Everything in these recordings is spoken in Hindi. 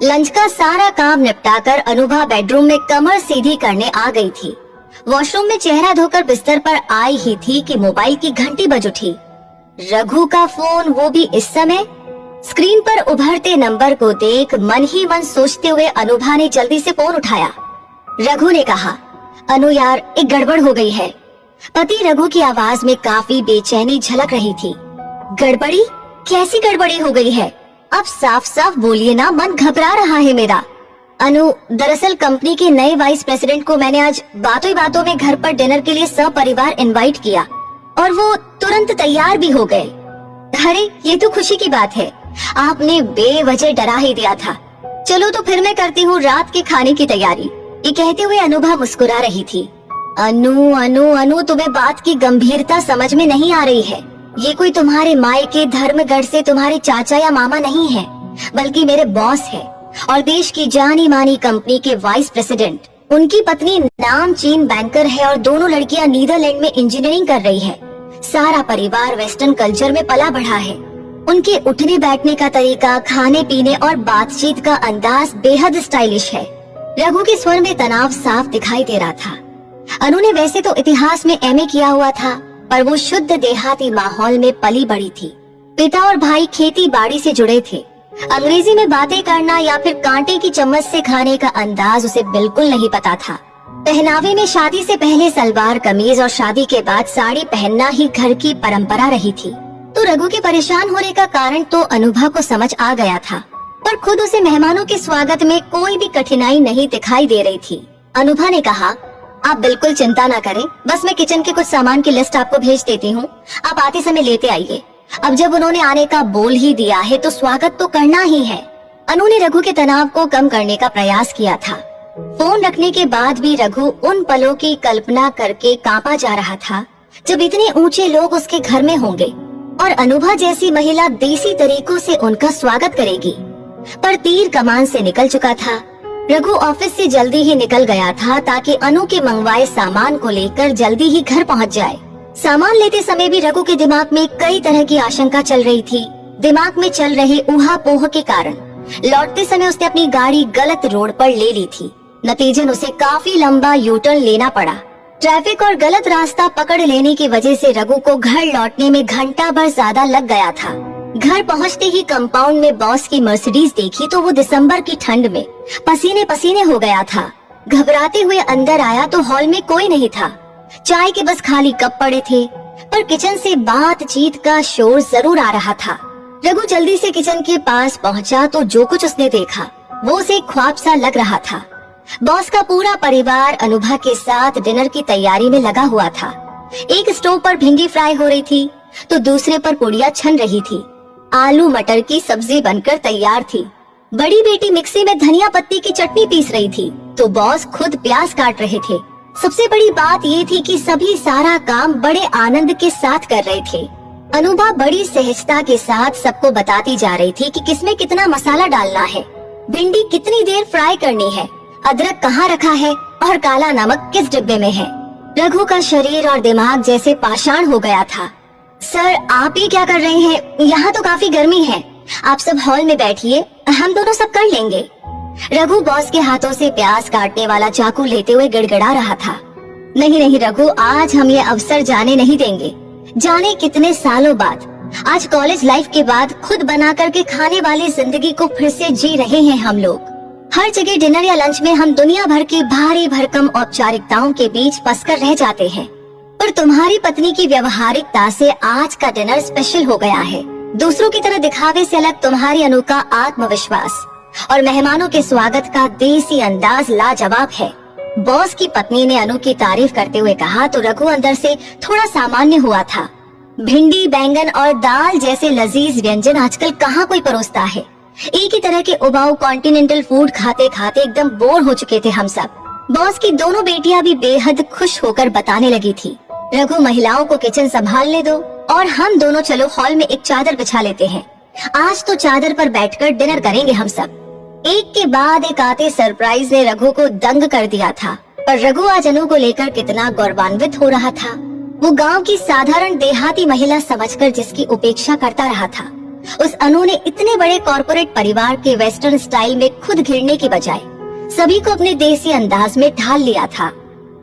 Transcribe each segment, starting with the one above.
लंच का सारा काम निपटाकर अनुभा बेडरूम में कमर सीधी करने आ गई थी। वॉशरूम में चेहरा धोकर बिस्तर पर आई ही थी कि मोबाइल की घंटी बज उठी। रघु का फोन, वो भी इस समय। स्क्रीन पर उभरते नंबर को देख मन ही मन सोचते हुए अनुभा ने जल्दी से फोन उठाया। रघु ने कहा, अनु यार, एक गड़बड़ हो गई है। पति रघु की आवाज में काफी बेचैनी झलक रही थी। गड़बड़ी? कैसी गड़बड़ी हो गई है? अब साफ साफ बोलिए ना, मन घबरा रहा है मेरा। अनु, दरअसल कंपनी के नए वाइस प्रेसिडेंट को मैंने आज बातों ही बातों में घर पर डिनर के लिए सपरिवार इनवाइट किया और वो तुरंत तैयार भी हो गए। अरे ये तो खुशी की बात है, आपने बेवजह डरा ही दिया था। चलो तो फिर मैं करती हूँ रात के खाने की तैयारी। ये कहते हुए अनुभा मुस्कुरा रही थी। अनु अनु अनु, तुम्हें बात की गंभीरता समझ में नहीं आ रही है। ये कोई तुम्हारे मायके धर्मगढ़ से तुम्हारे चाचा या मामा नहीं है, बल्कि मेरे बॉस है और देश की जानी मानी कंपनी के वाइस प्रेसिडेंट। उनकी पत्नी नामचीन बैंकर है और दोनों लड़कियां नीदरलैंड में इंजीनियरिंग कर रही है। सारा परिवार वेस्टर्न कल्चर में पला बढ़ा है। उनके उठने बैठने का तरीका, खाने पीने और बातचीत का अंदाज बेहद स्टाइलिश है। रघु के स्वर में तनाव साफ दिखाई दे रहा था। अनु ने वैसे तो इतिहास में एमए किया हुआ था, पर वो शुद्ध देहाती माहौल में पली बड़ी थी। पिता और भाई खेती बाड़ी से जुड़े थे। अंग्रेजी में बातें करना या फिर कांटे की चम्मच से खाने का अंदाज उसे बिल्कुल नहीं पता था। पहनावे में शादी से पहले सलवार कमीज और शादी के बाद साड़ी पहनना ही घर की परंपरा रही थी। तो रघु के परेशान होने का कारण तो अनुभा को समझ आ गया था, पर खुद उसे मेहमानों के स्वागत में कोई भी कठिनाई नहीं दिखाई दे रही थी। अनुभा ने कहा, आप बिल्कुल चिंता न करें, बस मैं किचन के कुछ सामान की लिस्ट आपको भेज देती हूँ, आप आते समय लेते आइए। अब जब उन्होंने आने का बोल ही दिया है तो स्वागत तो करना ही है। अनु ने रघु के तनाव को कम करने का प्रयास किया था। फोन रखने के बाद भी रघु उन पलों की कल्पना करके कांपा जा रहा था जब इतने ऊंचे लोग उसके घर में होंगे और अनुभा जैसी महिला देसी तरीकों से उनका स्वागत करेगी। पर तीर कमान से निकल चुका था। रघु ऑफिस से जल्दी ही निकल गया था ताकि अनु के मंगवाए सामान को लेकर जल्दी ही घर पहुंच जाए। सामान लेते समय भी रघु के दिमाग में कई तरह की आशंका चल रही थी। दिमाग में चल रहे ऊहापोह के कारण लौटते समय उसने अपनी गाड़ी गलत रोड पर ले ली थी। नतीजन उसे काफी लंबा यूटर्न लेना पड़ा। ट्रैफिक और गलत रास्ता पकड़ लेने की वजह से रघु को घर लौटने में घंटा भर ज्यादा लग गया था। घर पहुंचते ही कंपाउंड में बॉस की मर्सिडीज देखी तो वो दिसंबर की ठंड में पसीने पसीने हो गया था। घबराते हुए अंदर आया तो हॉल में कोई नहीं था। चाय के बस खाली कप पड़े थे, पर किचन से बातचीत का शोर जरूर आ रहा था। रघु जल्दी से किचन के पास पहुंचा तो जो कुछ उसने देखा वो उसे ख्वाब सा लग रहा था। बॉस का पूरा परिवार अनुभा के साथ डिनर की तैयारी में लगा हुआ था। एक स्टोव पर भिंडी फ्राई हो रही थी तो दूसरे पर पुड़िया छन रही थी। आलू मटर की सब्जी बनकर तैयार थी। बड़ी बेटी मिक्सी में धनिया पत्ती की चटनी पीस रही थी तो बॉस खुद प्याज काट रहे थे। सबसे बड़ी बात ये थी कि सभी सारा काम बड़े आनंद के साथ कर रहे थे। अनुभा बड़ी सहजता के साथ सबको बताती जा रही थी कि किसमें कितना मसाला डालना है, भिंडी कितनी देर फ्राई करनी है, अदरक कहाँ रखा है और काला नमक किस डिब्बे में है। रघु का शरीर और दिमाग जैसे पाषाण हो गया था। सर, आप ये क्या कर रहे हैं? यहाँ तो काफी गर्मी है, आप सब हॉल में बैठिए, हम दोनों सब कर लेंगे। रघु बॉस के हाथों से प्याज काटने वाला चाकू लेते हुए गिड़गिड़ा रहा था। नहीं नहीं रघु, आज हम ये अवसर जाने नहीं देंगे। जाने कितने सालों बाद, आज कॉलेज लाइफ के बाद खुद बना करके खाने वाली जिंदगी को फिर से जी रहे हैं हम लोग। हर जगह डिनर या लंच में हम दुनिया भर की भारी भरकम औपचारिकताओं के बीच फंसकर रह जाते हैं, पर तुम्हारी पत्नी की व्यवहारिकता से आज का डिनर स्पेशल हो गया है। दूसरों की तरह दिखावे से अलग तुम्हारी अनु का आत्मविश्वास और मेहमानों के स्वागत का देसी अंदाज लाजवाब है। बॉस की पत्नी ने अनु की तारीफ करते हुए कहा तो रघु अंदर से थोड़ा सामान्य हुआ था। भिंडी, बैंगन और दाल जैसे लजीज व्यंजन आजकल कहाँ कोई परोसता है। एक ही तरह के उबाऊ कॉन्टिनेंटल फूड खाते खाते एकदम बोर हो चुके थे हम सब। बॉस की दोनों बेटियां भी बेहद खुश होकर बताने लगी थी, रघु महिलाओं को किचन संभालने दो और हम दोनों चलो हॉल में एक चादर बिछा लेते हैं। आज तो चादर पर बैठकर डिनर करेंगे हम सब। एक के बाद एक आते सरप्राइज ने रघु को दंग कर दिया था, पर रघु आज अनु को लेकर कितना गौरवान्वित हो रहा था। वो गांव की साधारण देहाती महिला समझकर जिसकी उपेक्षा करता रहा था, उस अनु ने इतने बड़े कॉर्पोरेट परिवार के वेस्टर्न स्टाइल में खुद घिरने की बजाय सभी को अपने देसी अंदाज में ढाल लिया था।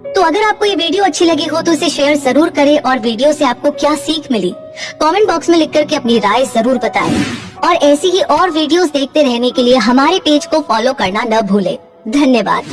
तो अगर आपको ये वीडियो अच्छी लगी हो तो इसे शेयर जरूर करें और वीडियो से आपको क्या सीख मिली कमेंट बॉक्स में लिख करके अपनी राय जरूर बताएं। और ऐसी ही और वीडियोस देखते रहने के लिए हमारे पेज को फॉलो करना न भूलें। धन्यवाद।